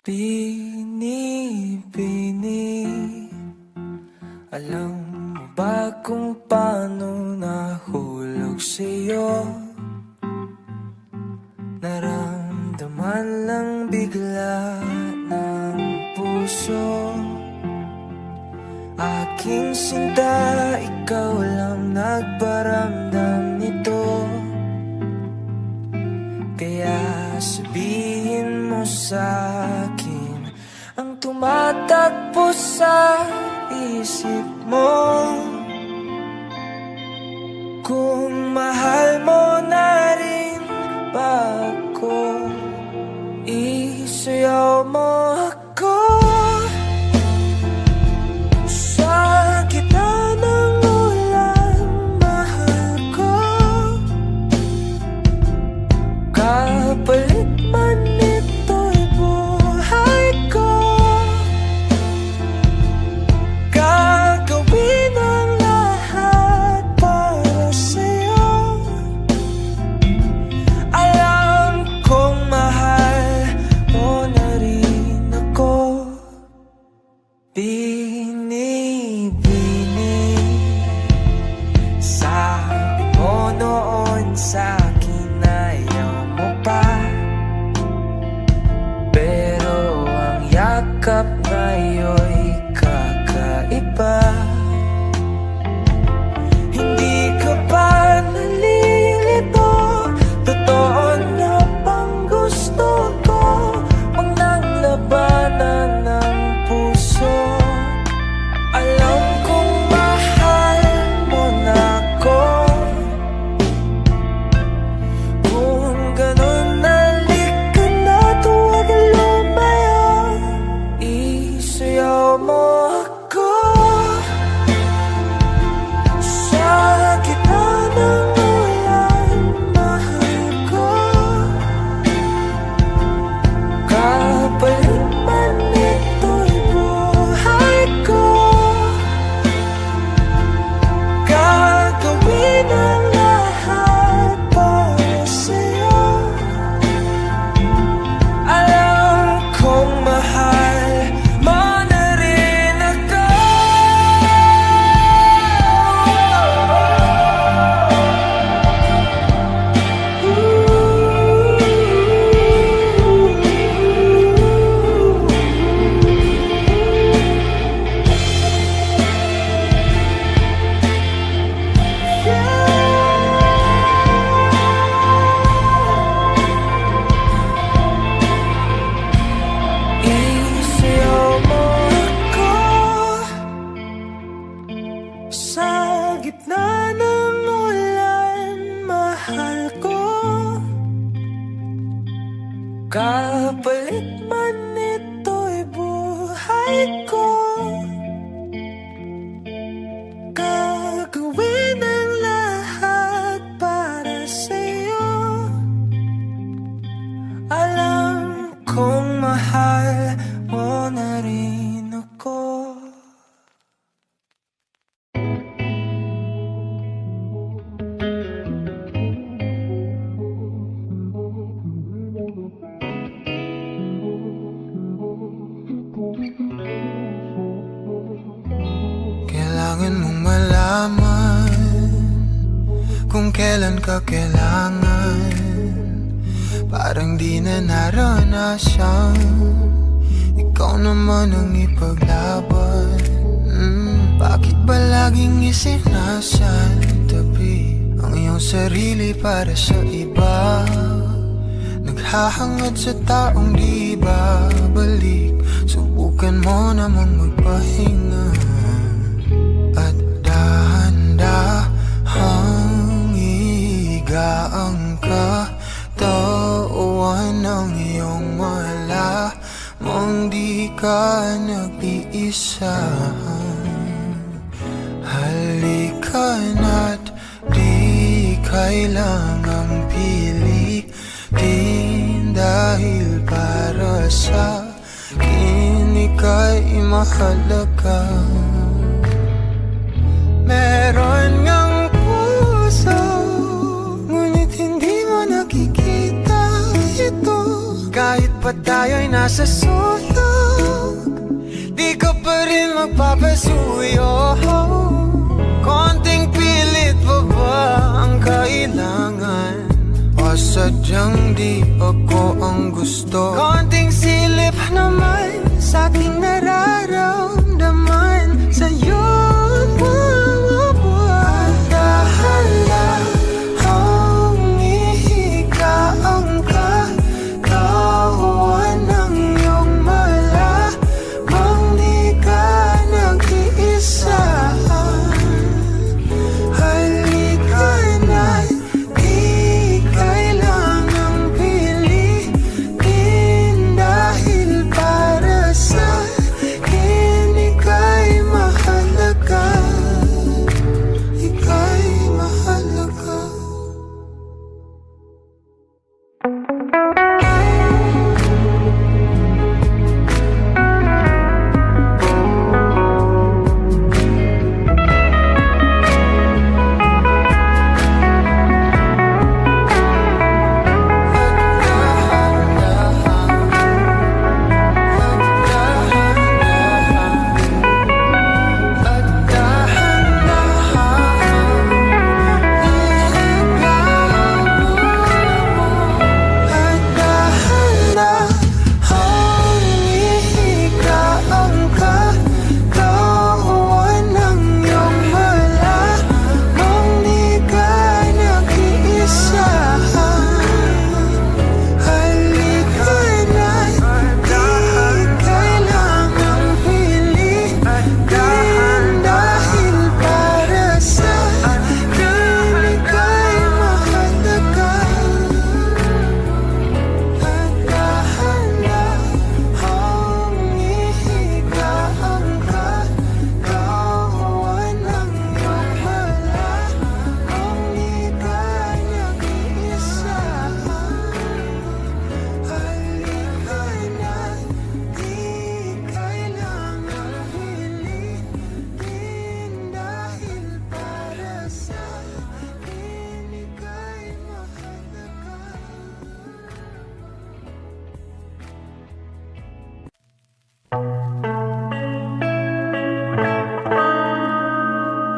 Binibini, alam mo ba kung paano nahulog sa'yo? Naramdaman lang bigla ng puso. Aking sinta, ikaw lang nagparamdam nito. Kaya sabihin mo sa'kin ang tumatakbo sa isip mo. Kung mahal mo na rin ba ako, isayaw mo ako. Sa gitna ng ulan, mahal ko. Kapalit man ito'y buhay ko. Gagawin ang lahat para sa'yo. Alam kong mahal mo na rin ako. Binibini, sabi mo noon sa'kin ayaw mo pa. Pero ang yakap ngayon'y kakaiba. Hindi ka ba nalilito? Totoo na bang gusto ko? Wag nang labanan ng puso. Alam kong mahal mo na ako. Kung ganon, halika na't huwag lumayo. Isayaw mo ako. Sa gitna ng ulan, mahal ko. Kapalit man ito'y buhay ko. Gagawin ang lahat para sa'yo. Alam kong mahal mo na rin ako. Isayaw mo ako. Sa gitna ng ulan, mahal ko. Kapalit man ito'y buhay ko. Gagawin ang lahat para sa'yo. Alam kong mahal mo na rin ako. Kailangan mong malaman kung kailan ka kailangan. Parang di na naranasan, ikaw naman ang ipaglaban. Bakit ba laging isinasantabi ang iyong sarili para sa iba? Naghahangad sa taong di babalik. Subukan mo namang magpahinga at dahan-dahang igaang katawan ng iyong wala mong di ka nag-iisa. Halika na't di kailangang pilitin, dahil para sa akin ika'y mahalaga. Meron ngang puso, ngunit hindi mo nakikita ito. Kahit pa tayo'y nasa sulok, di ka pa rin magpapasuyo. Konting pilit pa ba ang kailangan? O sadyang di ako ang gusto? Konting silip naman sa aking nararamdaman sa'yo.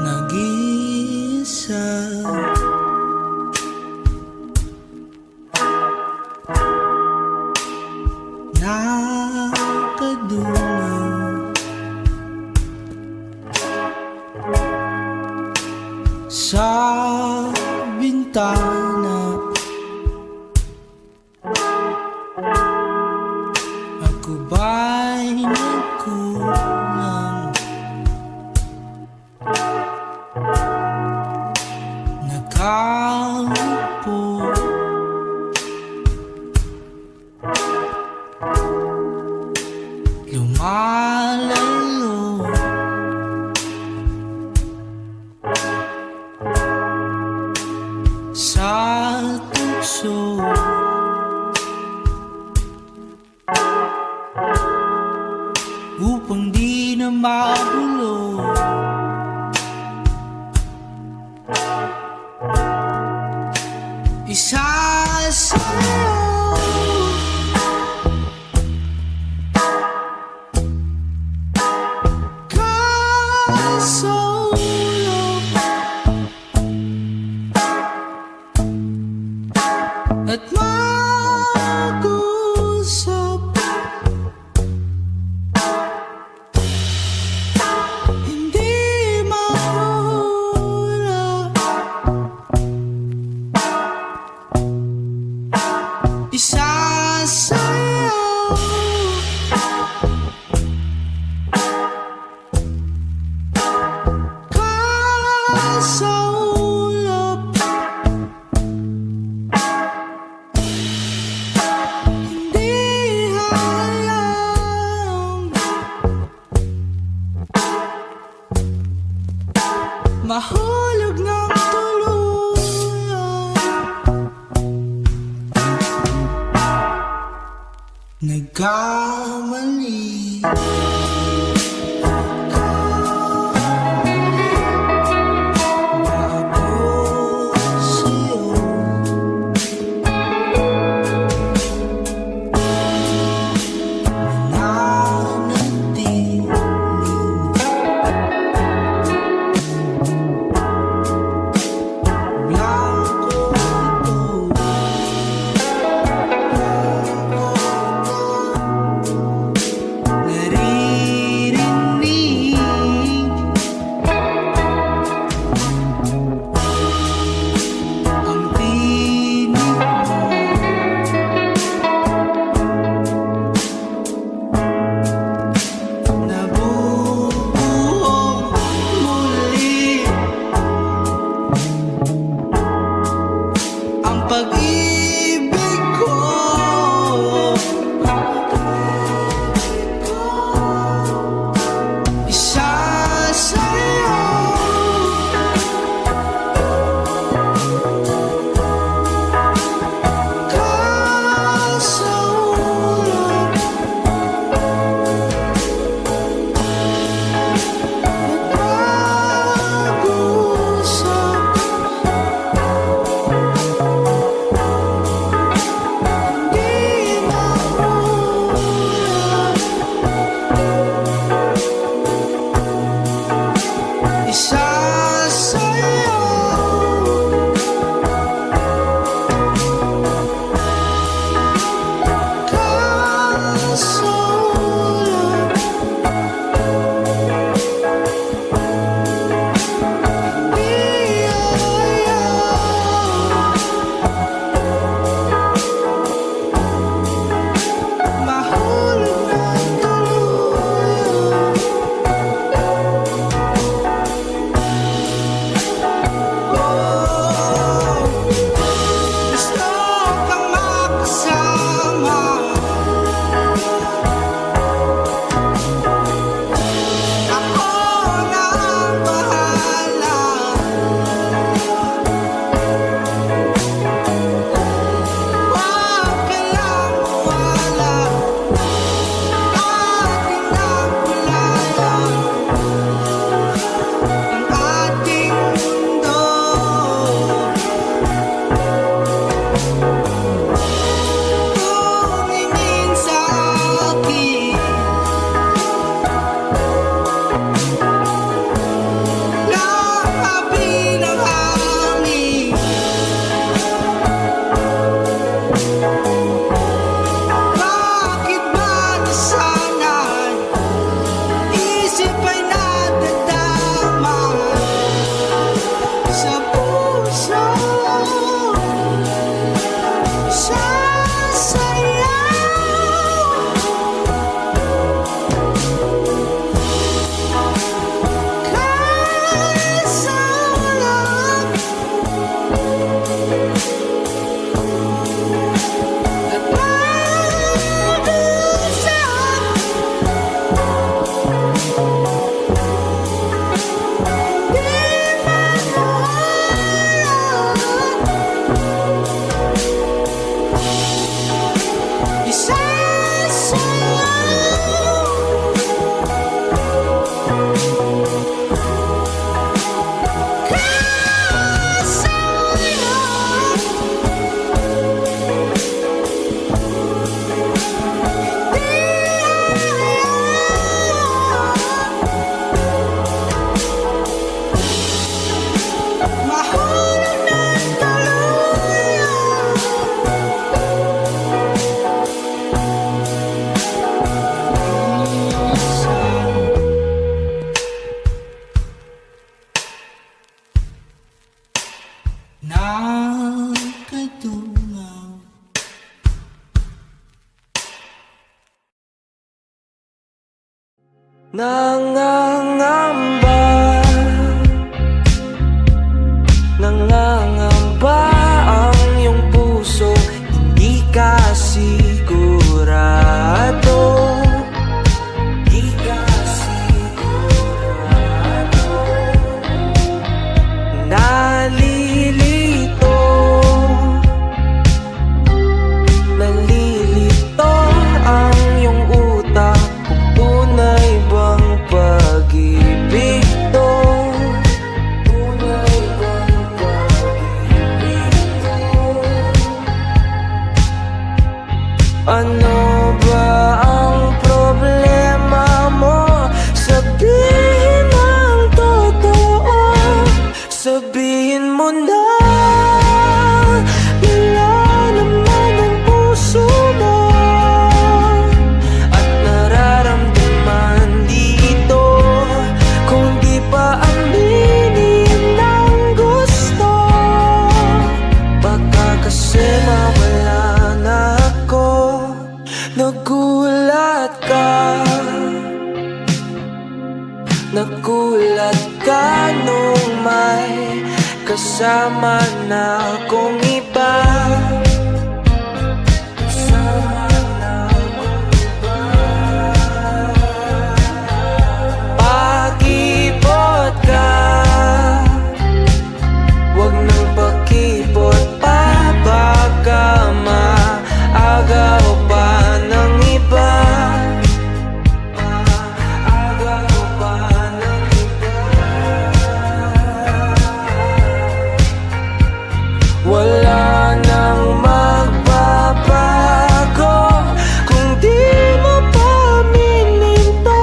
Nag-iisa, nakadungaw sa bintana. Ako ba'y nagkulang? Nakaupo lumalayo sa tukso. Upang di na magulo, isa sa'yo. Kasulok at mag-usap, hindi mahula. Isa sa'yo. Kasulok hindi halang mahulog ng tuluyan. Nagkamali, bago sa'yo. Nangangamba, nangangamba ang iyong puso, hindi ka sigurado. Di ka sigurado. Nalilito, nalilito ang iyong utak, kung tunay bang pag-ibig to? Tunay bang pag-ibig to? Ano ba ang problema mo? Sabihin ang totoo, sabihin mo na. Nilalaman ang puso mo at nararamdaman dito, kung di pa aminin ang gusto. Baka kasi mawala na ako. Nagulat ka, nagulat ka nung may kasama na akong iba. Kasama na akong iba. Pakipot ka, wag nang pakipot pa, baka maagaw pa ng iba. Maagaw pa ng iba. Wala nang magbabago kung di mo pa aminin to.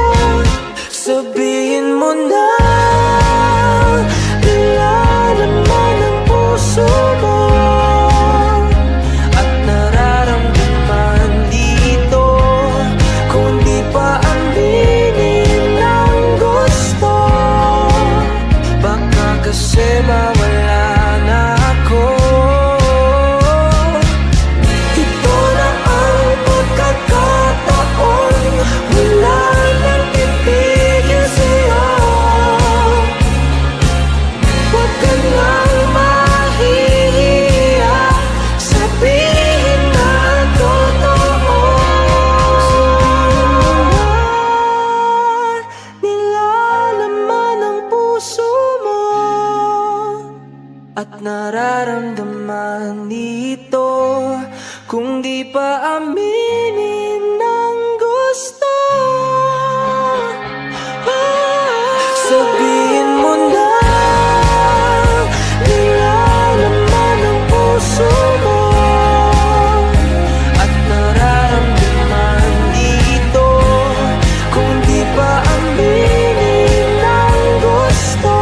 Sabihin mo na. Nilalaman ang puso mo at nararamdaman dito, kung di pa aminin ang gusto. Baka kasi mawala na ako. Ito na ang pagkakataon, wala nang pipigil sa'yo. Huwag ka nang mahihiya, sabihin na ang totoo. Nilalaman ang puso mo at nararamdaman dito, kung di pa aminin ang gusto. Sabihin mo na. Nilalaman ang puso mo at nararamdaman dito, kung di pa aminin ang gusto.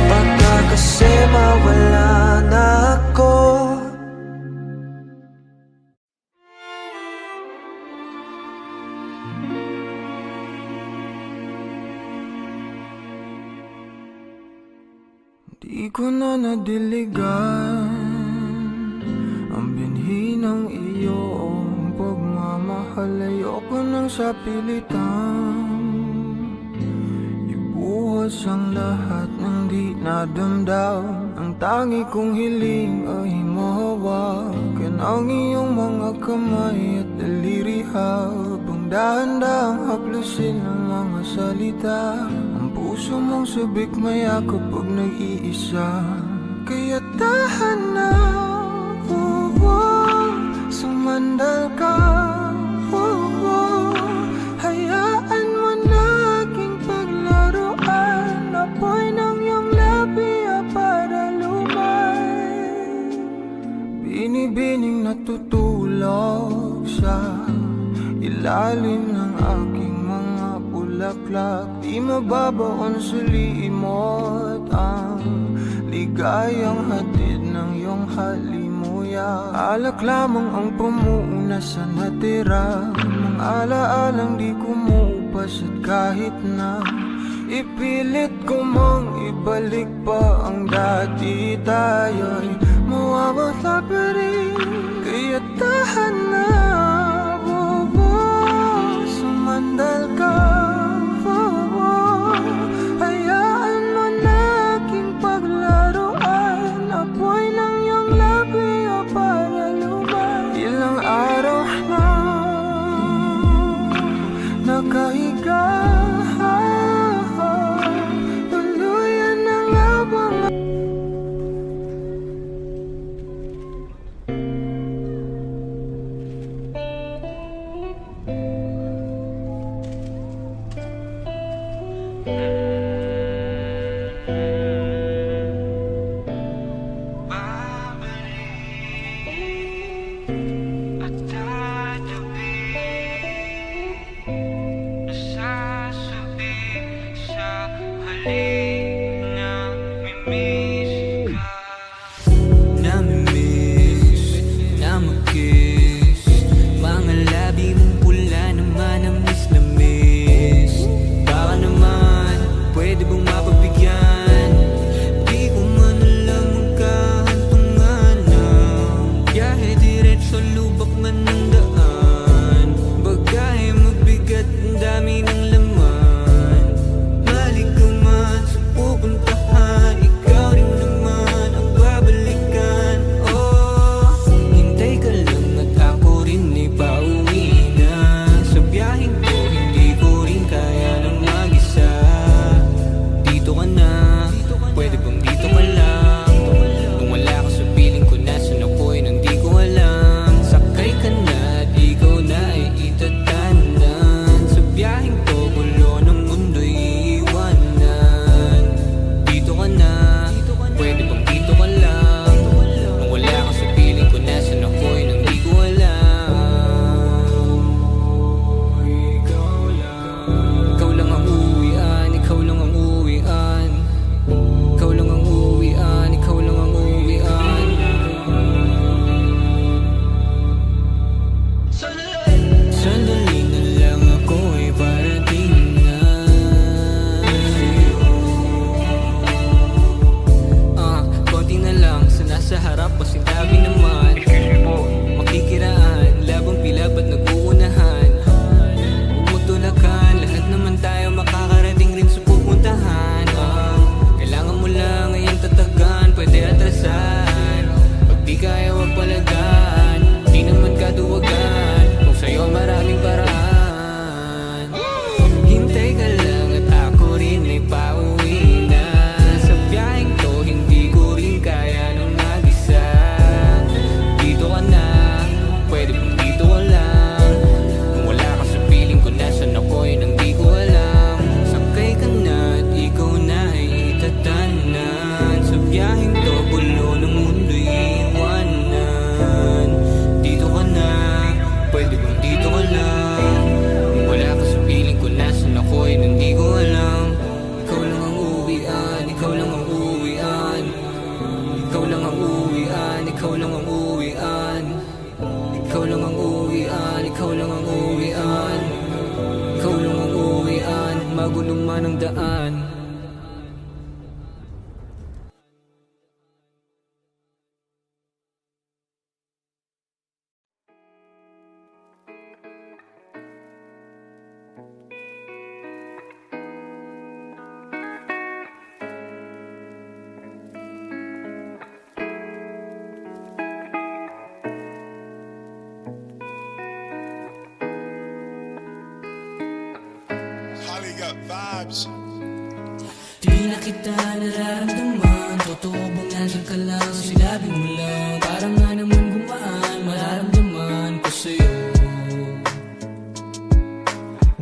Baka kasi mawala na ako. Di ko na nadiligan ang binhi ng iyong pagmamahal. Ayoko nang sa pilitan ibuhos ang lahat ng di nadamdam. Ang tangi kong hiling ay mahawakan ang iyong mga kamay at daliri, habang dahan-dahang haplusin ang mga salita. Ang puso mong sabik mayakap pag nag-iisa, kaya tahan na, sumandal ka, hayaan mo na aking paglaruan. Apoy ng iyong labi para lumay, binibining natutulog sa ilalim ng aking mga bulaklak. Di mababaon sa limot ang ligayang hatid ng iyong halimuyak. Alak lamang ang pamuuna sa natira, mga alaalang di kumupas. At kahit na ipilit ko mang ibalik pa ang dati, tayo'y mawawala pa rin. Kaya tahan na, sumandal ka. nakahiga, tuluyan ang abang. Magulong man ang daan. Vibes. Di na kita nararamdaman. Totoo bang nandyan ka lang? Sinabi mo lang. Parang nga naman gumaan. Mararamdaman ko sa'yo.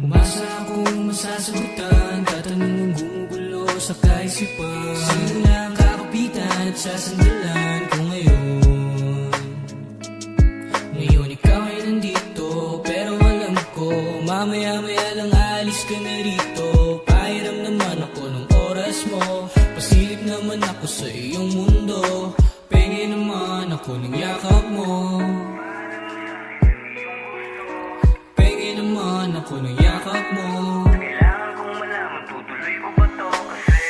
Umasa akong masasagutan. Katanungang gumugulo sa kaisipan. Sino na ang kakapitan at sasandalan ko ngayon? Ngayon ikaw ay nandito, pero alam ko mamaya-maya lang alis ka na rito. Pahiram naman ako ng oras mo. Pasilip naman ako sa iyong mundo. Penge naman ako ng yakap mo. Penge naman ako ng yakap mo. Kailangan kong malaman, tutuloy ko ba to?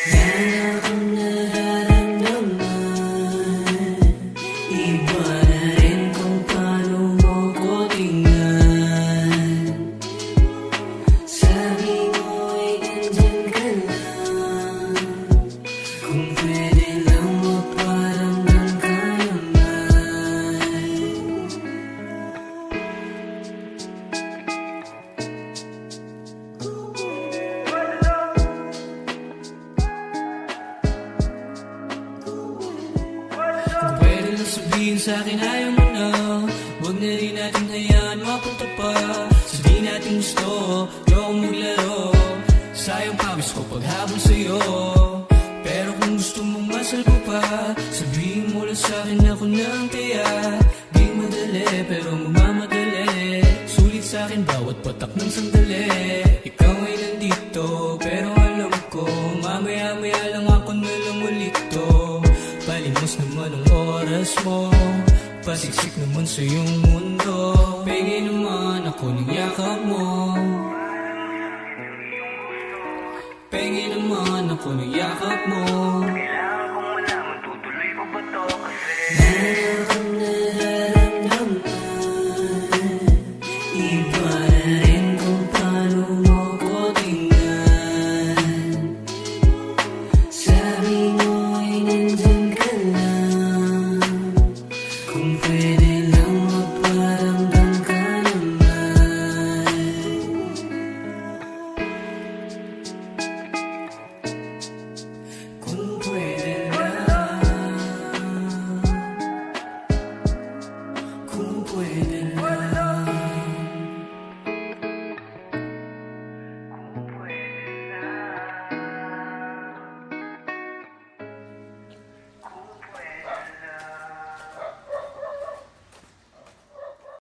Kasi Yan akong nararamdaman. Iba na rin kung paano mo ko tingnan. Sabi mo ay nandyan ka lang. Kung pwede lang maparamdam ka naman. sa'kin ayaw mo na, huwag na rin natin hayaan mapunta pa sa di natin gusto. Di ako maglaro, sayang pawis ko paghabol sa'yo. Pero kung gusto mong masalpo pa, sabihin mo lang sa'kin ako nang taya. Di madali pero magmamadali, sulit sa'kin bawat patak ng sandali. Ikaw ay nandito pero alam ko mamaya-maya lang ako na lang ulit to. Palimos naman ang oras mo, pasiksik naman sa iyong mundo. Pengi naman ako ng yakap mo, pengi naman ako ng yakap mo.